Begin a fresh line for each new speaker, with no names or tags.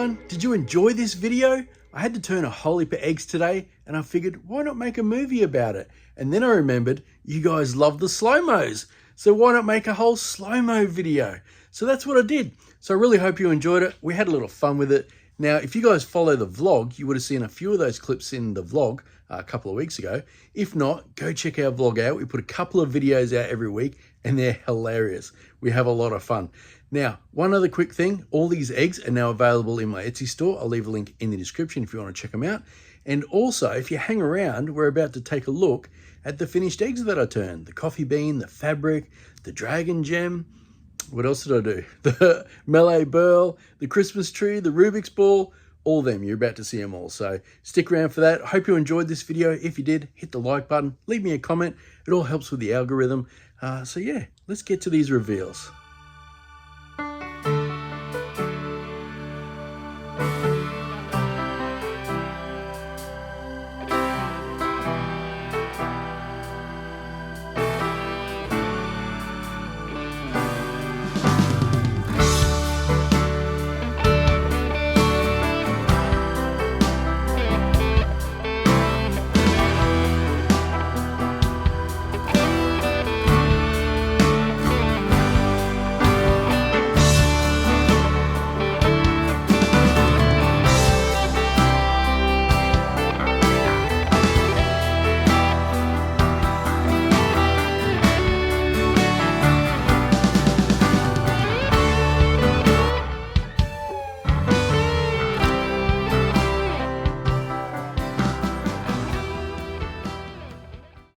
everyone, did you enjoy this video? I had to turn a whole heap of eggs today and I figured why not make a movie about it? And then I remembered you guys love the slow-mos. So why not make a whole slow-mo video? So that's what I did. So I really hope you enjoyed it. We had a little fun with it. Now, if you guys follow the vlog, you would have seen a few of those clips in the vlog a couple of weeks ago. If not, go check our vlog out. We put a couple of videos out every week and they're hilarious. We have a lot of fun. Now, one other quick thing, all these eggs are now available in my Etsy store. I'll leave a link in the description if you want to check them out. And also, if you hang around, we're about to take a look at the finished eggs that I turned. The coffee bean, the fabric, the dragon gem. What else did I do? The melee burl, the Christmas tree, the Rubik's ball, all them. You're about to see them all. So stick around for that. I hope you enjoyed this video. If you did, hit the like button, leave me a comment. It all helps with the algorithm. So yeah, let's get to these reveals.